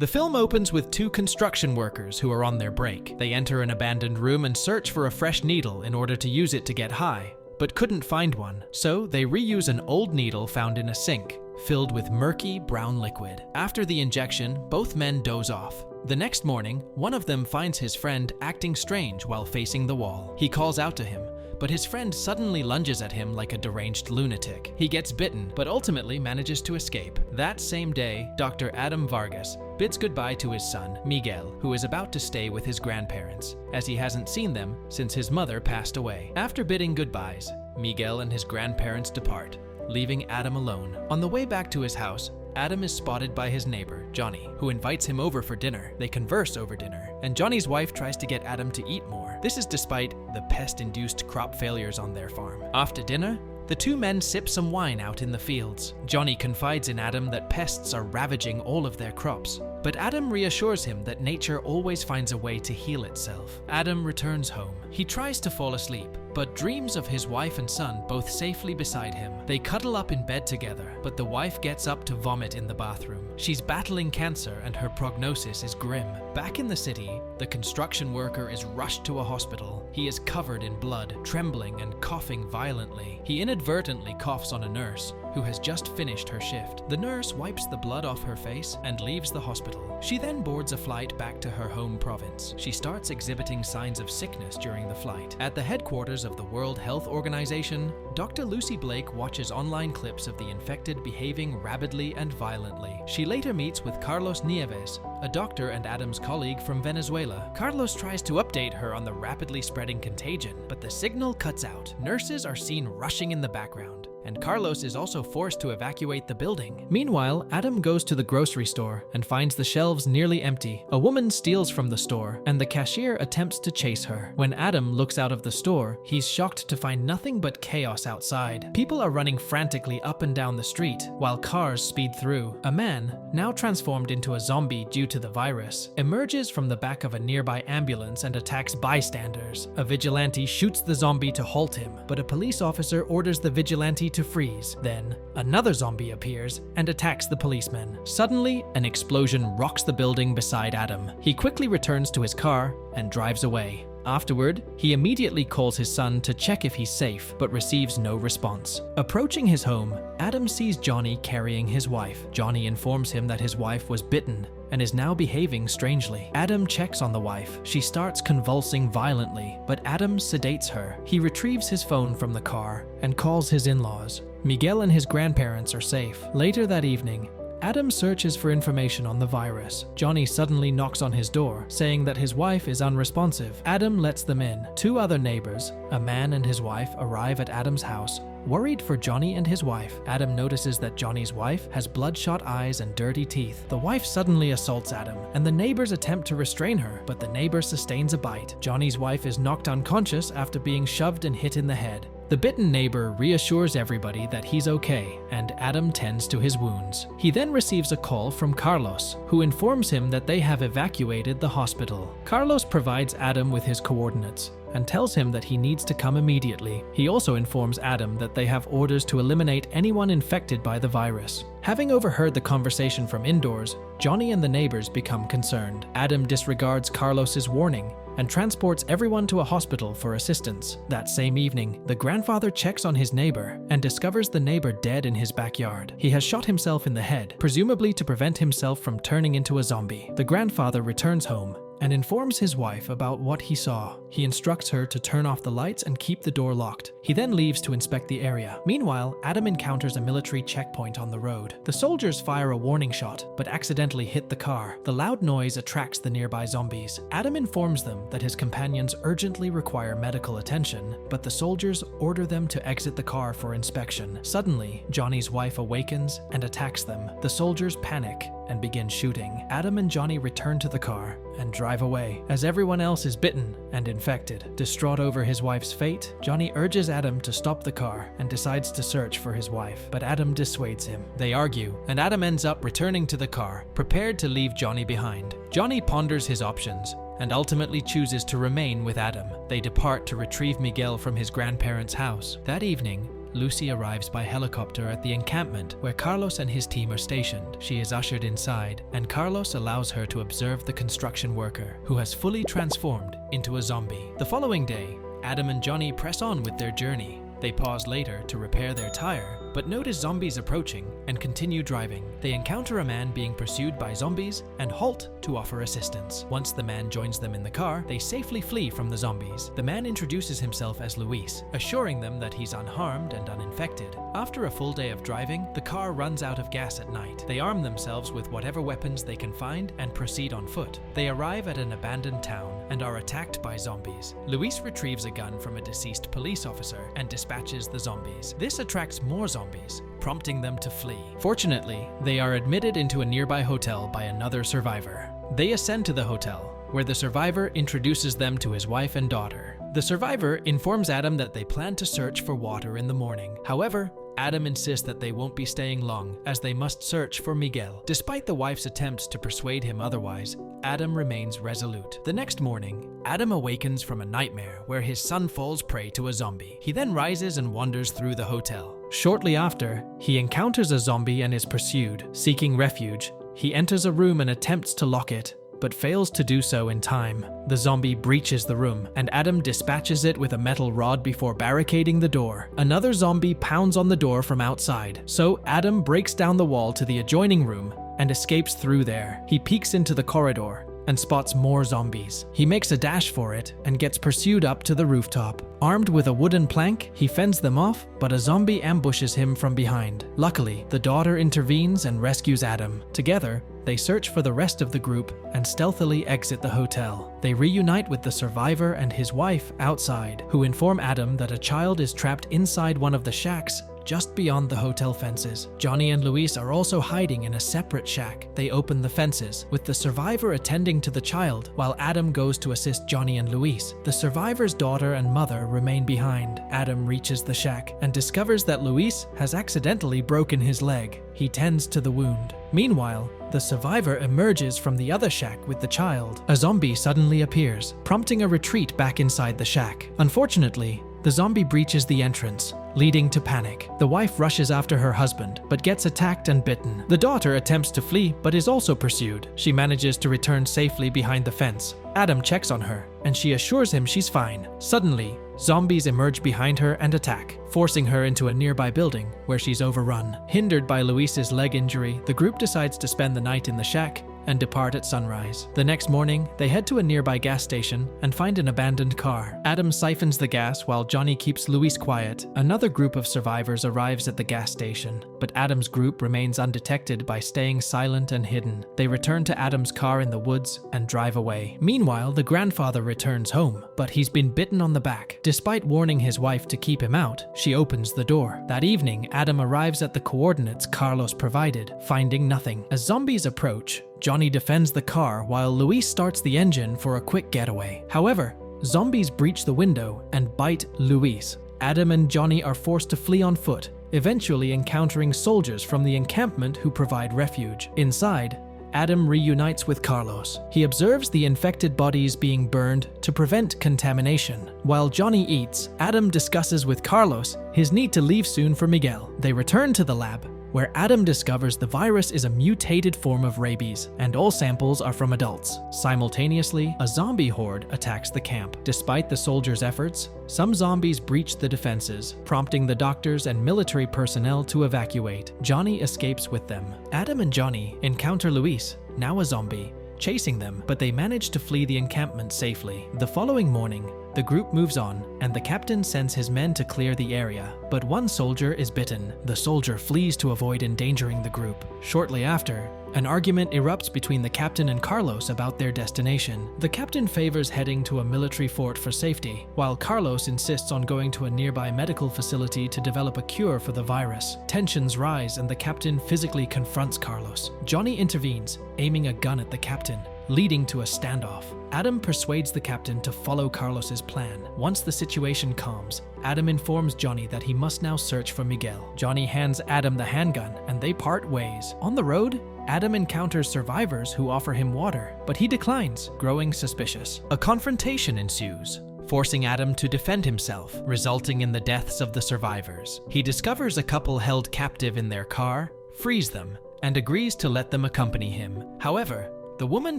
The film opens with two construction workers who are on their break. They enter an abandoned room and search for a fresh needle in order to use it to get high, but couldn't find one. So they reuse an old needle found in a sink, filled with murky brown liquid. After the injection, both men doze off. The next morning, one of them finds his friend acting strange while facing the wall. He calls out to him, but his friend suddenly lunges at him like a deranged lunatic. He gets bitten, but ultimately manages to escape. That same day, Dr. Adam Vargas bids goodbye to his son, Miguel, who is about to stay with his grandparents, as he hasn't seen them since his mother passed away. After bidding goodbyes, Miguel and his grandparents depart, leaving Adam alone. On the way back to his house, Adam is spotted by his neighbor, Johnny, who invites him over for dinner. They converse over dinner, and Johnny's wife tries to get Adam to eat more. This is despite the pest-induced crop failures on their farm. After dinner, the two men sip some wine out in the fields. Johnny confides in Adam that pests are ravaging all of their crops, but Adam reassures him that nature always finds a way to heal itself. Adam returns home. He tries to fall asleep, but dreams of his wife and son both safely beside him. They cuddle up in bed together, but the wife gets up to vomit in the bathroom. She's battling cancer and her prognosis is grim. Back in the city, the construction worker is rushed to a hospital. He is covered in blood, trembling and coughing violently. He inadvertently coughs on a nurse who has just finished her shift. The nurse wipes the blood off her face and leaves the hospital. She then boards a flight back to her home province. She starts exhibiting signs of sickness during the flight. At the headquarters of the World Health Organization, Dr. Lucy Blake watches online clips of the infected behaving rabidly and violently. She later meets with Carlos Nieves, a doctor and Adam's colleague from Venezuela. Carlos tries to update her on the rapidly spreading contagion, but the signal cuts out. Nurses are seen rushing in the background, and Carlos is also forced to evacuate the building. Meanwhile, Adam goes to the grocery store and finds the shelves nearly empty. A woman steals from the store, and the cashier attempts to chase her. When Adam looks out of the store, he's shocked to find nothing but chaos outside. People are running frantically up and down the street, while cars speed through. A man, now transformed into a zombie due to the virus, emerges from the back of a nearby ambulance and attacks bystanders. A vigilante shoots the zombie to halt him, but a police officer orders the vigilante to freeze. Then, another zombie appears and attacks the policeman. Suddenly, an explosion rocks the building beside Adam. He quickly returns to his car and drives away. Afterward, he immediately calls his son to check if he's safe, but receives no response. Approaching his home, Adam sees Johnny carrying his wife. Johnny informs him that his wife was bitten and is now behaving strangely. Adam checks on the wife. She starts convulsing violently, but Adam sedates her. He retrieves his phone from the car and calls his in-laws. Miguel and his grandparents are safe. Later that evening, Adam searches for information on the virus. Johnny suddenly knocks on his door, saying that his wife is unresponsive. Adam lets them in. Two other neighbors, a man and his wife, arrive at Adam's house. Worried for Johnny and his wife, Adam notices that Johnny's wife has bloodshot eyes and dirty teeth. The wife suddenly assaults Adam, and the neighbors attempt to restrain her, but the neighbor sustains a bite. Johnny's wife is knocked unconscious after being shoved and hit in the head. The bitten neighbor reassures everybody that he's okay, and Adam tends to his wounds. He then receives a call from Carlos, who informs him that they have evacuated the hospital. Carlos provides Adam with his coordinates and tells him that he needs to come immediately. He also informs Adam that they have orders to eliminate anyone infected by the virus. Having overheard the conversation from indoors, Johnny and the neighbors become concerned. Adam disregards Carlos's warning and transports everyone to a hospital for assistance. That same evening, the grandfather checks on his neighbor and discovers the neighbor dead in his backyard. He has shot himself in the head, presumably to prevent himself from turning into a zombie. The grandfather returns home and informs his wife about what he saw. He instructs her to turn off the lights and keep the door locked. He then leaves to inspect the area. Meanwhile, Adam encounters a military checkpoint on the road. The soldiers fire a warning shot, but accidentally hit the car. The loud noise attracts the nearby zombies. Adam informs them that his companions urgently require medical attention, but the soldiers order them to exit the car for inspection. Suddenly, Johnny's wife awakens and attacks them. The soldiers panic and begin shooting. Adam and Johnny return to the car and drive away, as everyone else is bitten and infected. Distraught over his wife's fate, Johnny urges Adam to stop the car and decides to search for his wife, but Adam dissuades him. They argue, and Adam ends up returning to the car, prepared to leave Johnny behind. Johnny ponders his options and ultimately chooses to remain with Adam. They depart to retrieve Miguel from his grandparents' house. That evening, Lucy arrives by helicopter at the encampment where Carlos and his team are stationed. She is ushered inside, and Carlos allows her to observe the construction worker, who has fully transformed into a zombie. The following day, Adam and Johnny press on with their journey. They pause later to repair their tire, but notice zombies approaching and continue driving. They encounter a man being pursued by zombies and halt to offer assistance. Once the man joins them in the car, they safely flee from the zombies. The man introduces himself as Luis, assuring them that he's unharmed and uninfected. After a full day of driving, the car runs out of gas at night. They arm themselves with whatever weapons they can find and proceed on foot. They arrive at an abandoned town and are attacked by zombies. Luis retrieves a gun from a deceased police officer and dispatches the zombies. This attracts more zombies, prompting them to flee. Fortunately, they are admitted into a nearby hotel by another survivor. They ascend to the hotel, where the survivor introduces them to his wife and daughter. The survivor informs Adam that they plan to search for water in the morning. However, Adam insists that they won't be staying long, as they must search for Miguel. Despite the wife's attempts to persuade him otherwise, Adam remains resolute. The next morning, Adam awakens from a nightmare where his son falls prey to a zombie. He then rises and wanders through the hotel. Shortly after, he encounters a zombie and is pursued. Seeking refuge, he enters a room and attempts to lock it, but fails to do so in time. The zombie breaches the room, and Adam dispatches it with a metal rod before barricading the door. Another zombie pounds on the door from outside, so Adam breaks down the wall to the adjoining room and escapes through there. He peeks into the corridor and spots more zombies. He makes a dash for it and gets pursued up to the rooftop. Armed with a wooden plank, he fends them off, but a zombie ambushes him from behind. Luckily, the daughter intervenes and rescues Adam. Together, they search for the rest of the group and stealthily exit the hotel. They reunite with the survivor and his wife outside, who inform Adam that a child is trapped inside one of the shacks just beyond the hotel fences. Johnny and Luis are also hiding in a separate shack. They open the fences, with the survivor attending to the child, while Adam goes to assist Johnny and Luis. The survivor's daughter and mother remain behind. Adam reaches the shack and discovers that Luis has accidentally broken his leg. He tends to the wound. Meanwhile, the survivor emerges from the other shack with the child. A zombie suddenly appears, prompting a retreat back inside the shack. Unfortunately, the zombie breaches the entrance, leading to panic. The wife rushes after her husband, but gets attacked and bitten. The daughter attempts to flee, but is also pursued. She manages to return safely behind the fence. Adam checks on her, and she assures him she's fine. Suddenly, zombies emerge behind her and attack, forcing her into a nearby building where she's overrun. Hindered by Luis's leg injury, the group decides to spend the night in the shack and depart at sunrise. The next morning, they head to a nearby gas station and find an abandoned car. Adam siphons the gas while Johnny keeps Luis quiet. Another group of survivors arrives at the gas station, but Adam's group remains undetected by staying silent and hidden. They return to Adam's car in the woods and drive away. Meanwhile, the grandfather returns home, but he's been bitten on the back. Despite warning his wife to keep him out, she opens the door. That evening, Adam arrives at the coordinates Carlos provided, finding nothing. As zombies approach, Johnny defends the car while Luis starts the engine for a quick getaway. However, zombies breach the window and bite Luis. Adam and Johnny are forced to flee on foot, eventually encountering soldiers from the encampment who provide refuge. Inside, Adam reunites with Carlos. He observes the infected bodies being burned to prevent contamination. While Johnny eats, Adam discusses with Carlos his need to leave soon for Miguel. They return to the lab, where Adam discovers the virus is a mutated form of rabies, and all samples are from adults. Simultaneously, a zombie horde attacks the camp. Despite the soldiers' efforts, some zombies breach the defenses, prompting the doctors and military personnel to evacuate. Johnny escapes with them. Adam and Johnny encounter Luis, now a zombie, chasing them, but they manage to flee the encampment safely. The following morning, the group moves on, and the captain sends his men to clear the area. But one soldier is bitten. The soldier flees to avoid endangering the group. Shortly after, an argument erupts between the captain and Carlos about their destination. The captain favors heading to a military fort for safety, while Carlos insists on going to a nearby medical facility to develop a cure for the virus. Tensions rise and the captain physically confronts Carlos. Johnny intervenes, aiming a gun at the captain, leading to a standoff. Adam persuades the captain to follow Carlos's plan. Once the situation calms, Adam informs Johnny that he must now search for Miguel. Johnny hands Adam the handgun, and they part ways. On the road, Adam encounters survivors who offer him water, but he declines, growing suspicious. A confrontation ensues, forcing Adam to defend himself, resulting in the deaths of the survivors. He discovers a couple held captive in their car, frees them, and agrees to let them accompany him. However, the woman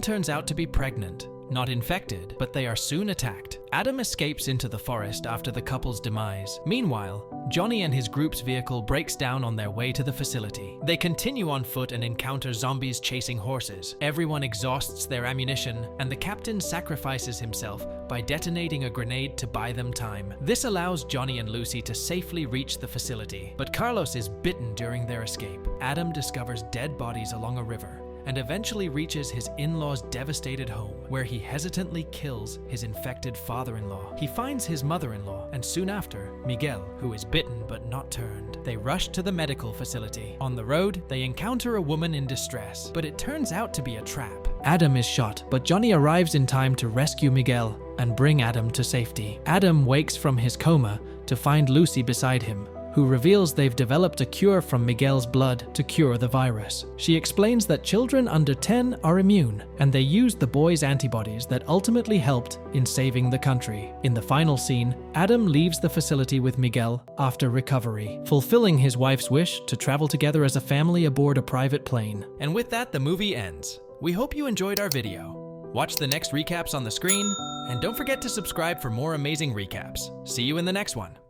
turns out to be pregnant, not infected, but they are soon attacked. Adam escapes into the forest after the couple's demise. Meanwhile, Johnny and his group's vehicle breaks down on their way to the facility. They continue on foot and encounter zombies chasing horses. Everyone exhausts their ammunition, and the captain sacrifices himself by detonating a grenade to buy them time. This allows Johnny and Lucy to safely reach the facility, but Carlos is bitten during their escape. Adam discovers dead bodies along a river and eventually reaches his in-laws' devastated home, where he hesitantly kills his infected father-in-law. He finds his mother-in-law, and soon after, Miguel, who is bitten but not turned. They rush to the medical facility. On the road, they encounter a woman in distress, but it turns out to be a trap. Adam is shot, but Johnny arrives in time to rescue Miguel and bring Adam to safety. Adam wakes from his coma to find Lucy beside him, who reveals they've developed a cure from Miguel's blood to cure the virus. She explains that children under 10 are immune, and they used the boy's antibodies that ultimately helped in saving the country. In the final scene, Adam leaves the facility with Miguel after recovery, fulfilling his wife's wish to travel together as a family aboard a private plane. And with that, the movie ends. We hope you enjoyed our video. Watch the next recaps on the screen, and don't forget to subscribe for more amazing recaps. See you in the next one.